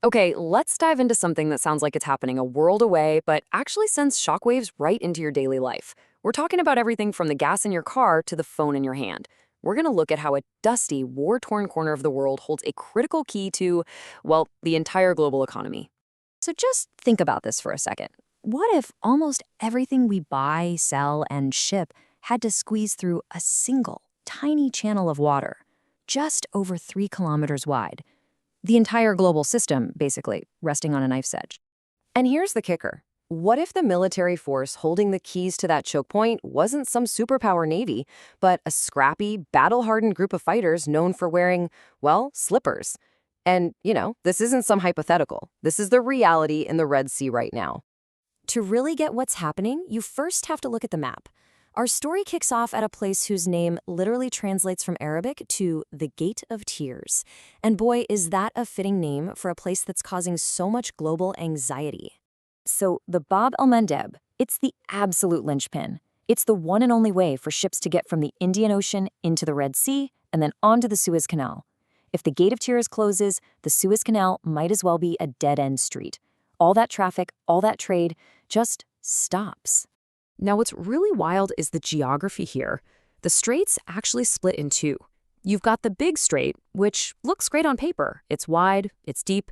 Okay, let's dive into something that sounds like it's happening a world away, but actually sends shockwaves right into your daily life. We're talking about everything from the gas in your car to the phone in your hand. We're going to look at how a dusty, war-torn corner of the world holds a critical key to, well, the entire global economy. So just think about this for a second. What if almost everything we buy, sell, and ship had to squeeze through a single, tiny channel of water, just over 3 kilometers wide? The entire global system, basically, resting on a knife's edge. And here's the kicker. What if the military force holding the keys to that choke point wasn't some superpower navy, but a scrappy, battle-hardened group of fighters known for wearing, well, slippers? And, this isn't some hypothetical. This is the reality in the Red Sea right now. To really get what's happening, you first have to look at the map. Our story kicks off at a place whose name literally translates from Arabic to the Gate of Tears. And boy, is that a fitting name for a place that's causing so much global anxiety. So the Bab-el-Mandeb, it's the absolute linchpin. It's the one and only way for ships to get from the Indian Ocean into the Red Sea and then onto the Suez Canal. If the Gate of Tears closes, the Suez Canal might as well be a dead-end street. All that traffic, all that trade, just stops. Now, what's really wild is the geography here. The straits actually split in two. You've got the big strait, which looks great on paper. It's wide, it's deep,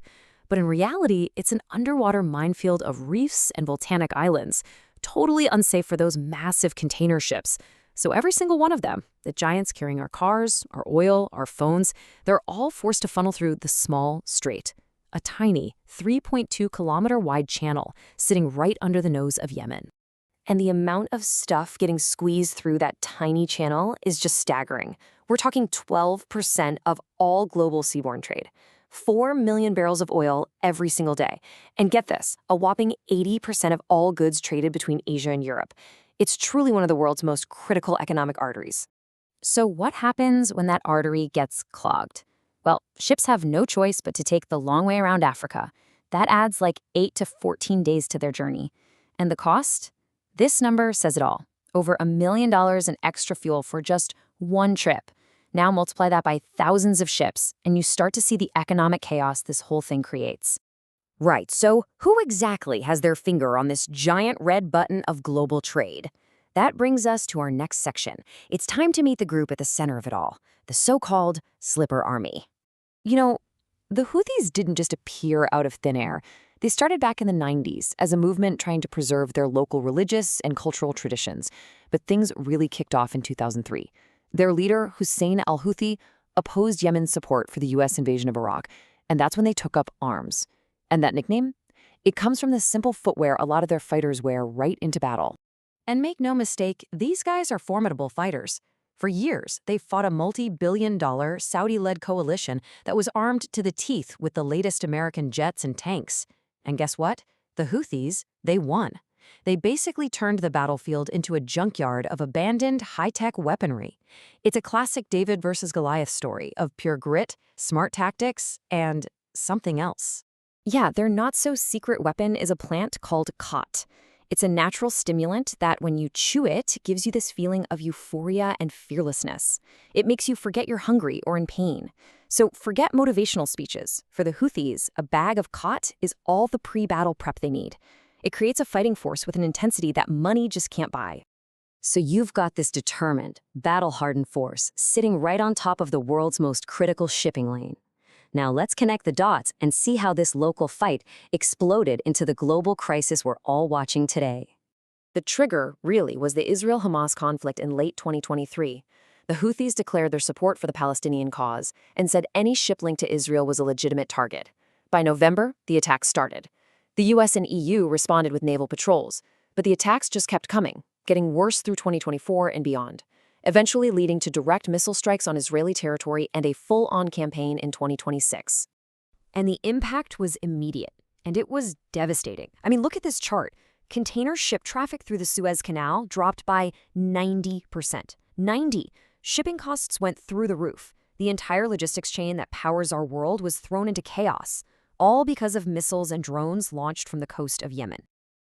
but in reality, it's an underwater minefield of reefs and volcanic islands, totally unsafe for those massive container ships. So every single one of them, the giants carrying our cars, our oil, our phones, they're all forced to funnel through the small strait, a tiny 3.2-kilometer wide channel sitting right under the nose of Yemen. And the amount of stuff getting squeezed through that tiny channel is just staggering. We're talking 12% of all global seaborne trade. 4 million barrels of oil every single day. And get this, a whopping 80% of all goods traded between Asia and Europe. It's truly one of the world's most critical economic arteries. So what happens when that artery gets clogged? Well, ships have no choice but to take the long way around Africa. That adds like 8 to 14 days to their journey. And the cost? This number says it all. Over $1 million in extra fuel for just one trip. Now multiply that by thousands of ships, and you start to see the economic chaos this whole thing creates. Right, so who exactly has their finger on this giant red button of global trade? That brings us to our next section. It's time to meet the group at the center of it all, the so-called Slipper Army. The Houthis didn't just appear out of thin air. They started back in the 90s as a movement trying to preserve their local religious and cultural traditions, but things really kicked off in 2003. Their leader, Hussein al-Houthi, opposed Yemen's support for the U.S. invasion of Iraq, and that's when they took up arms. And that nickname? It comes from the simple footwear a lot of their fighters wear right into battle. And make no mistake, these guys are formidable fighters. For years, they fought a multi-billion-dollar Saudi-led coalition that was armed to the teeth with the latest American jets and tanks. And guess what? The Houthis, they won. They basically turned the battlefield into a junkyard of abandoned high-tech weaponry. It's a classic David versus Goliath story of pure grit, smart tactics, and something else. Yeah, their not-so-secret weapon is a plant called khat. It's a natural stimulant that, when you chew it, gives you this feeling of euphoria and fearlessness. It makes you forget you're hungry or in pain. So forget motivational speeches. For the Houthis, a bag of khat is all the pre-battle prep they need. It creates a fighting force with an intensity that money just can't buy. So you've got this determined, battle-hardened force sitting right on top of the world's most critical shipping lane. Now let's connect the dots and see how this local fight exploded into the global crisis we're all watching today. The trigger, really, was the Israel-Hamas conflict in late 2023. The Houthis declared their support for the Palestinian cause and said any ship linked to Israel was a legitimate target. By November, the attacks started. The US and EU responded with naval patrols, but the attacks just kept coming, getting worse through 2024 and beyond, eventually leading to direct missile strikes on Israeli territory and a full-on campaign in 2026. And the impact was immediate, and it was devastating. I mean, look at this chart. Container ship traffic through the Suez Canal dropped by 90%. 90. Shipping costs went through the roof. The entire logistics chain that powers our world was thrown into chaos, all because of missiles and drones launched from the coast of Yemen.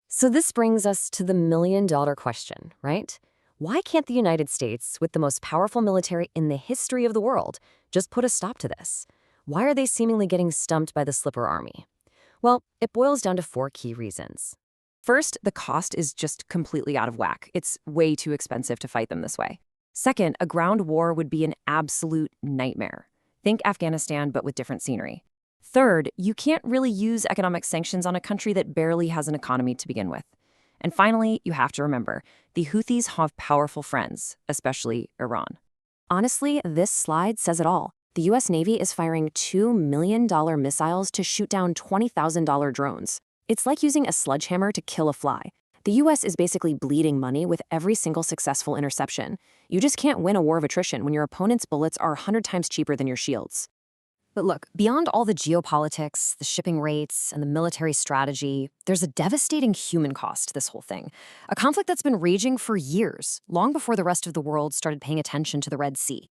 So this brings us to the million-dollar question, right? Why can't the United States, with the most powerful military in the history of the world, just put a stop to this? Why are they seemingly getting stumped by the Slipper Army? Well, it boils down to 4 key reasons. First, the cost is just completely out of whack. It's way too expensive to fight them this way. Second, a ground war would be an absolute nightmare. Think Afghanistan, but with different scenery. Third, you can't really use economic sanctions on a country that barely has an economy to begin with. And finally, you have to remember, the Houthis have powerful friends, especially Iran. Honestly, this slide says it all. The U.S. Navy is firing $2 million missiles to shoot down $20,000 drones. It's like using a sledgehammer to kill a fly. The U.S. is basically bleeding money with every single successful interception. You just can't win a war of attrition when your opponent's bullets are 100 times cheaper than your shields. But look, beyond all the geopolitics, the shipping rates, and the military strategy, there's a devastating human cost to this whole thing. A conflict that's been raging for years, long before the rest of the world started paying attention to the Red Sea.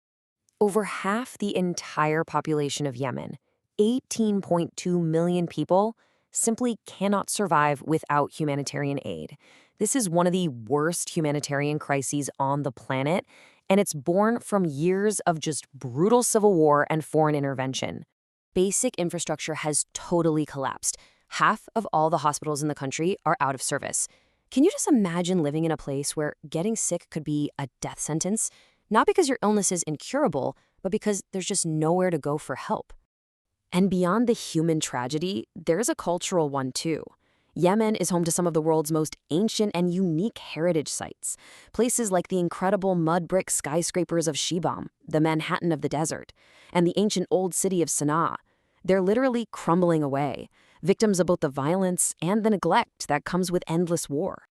Over half the entire population of Yemen, 18.2 million people, simply cannot survive without humanitarian aid. This is one of the worst humanitarian crises on the planet, and it's born from years of just brutal civil war and foreign intervention. Basic infrastructure has totally collapsed. Half of all the hospitals in the country are out of service. Can you just imagine living in a place where getting sick could be a death sentence? Not because your illness is incurable, but because there's just nowhere to go for help. And beyond the human tragedy, there's a cultural one too. Yemen is home to some of the world's most ancient and unique heritage sites. Places like the incredible mud brick skyscrapers of Shibam, the Manhattan of the desert, and the ancient old city of Sana'a. They're literally crumbling away, victims of both the violence and the neglect that comes with endless war.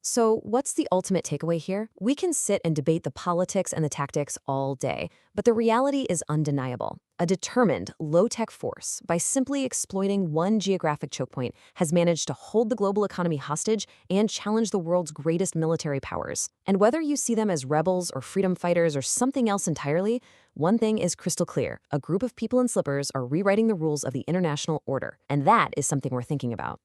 So what's the ultimate takeaway here? We can sit and debate the politics and the tactics all day, but the reality is undeniable. A determined, low-tech force, by simply exploiting one geographic choke point, has managed to hold the global economy hostage and challenge the world's greatest military powers. And whether you see them as rebels or freedom fighters or something else entirely, one thing is crystal clear. A group of people in slippers are rewriting the rules of the international order, and that is something we're thinking about.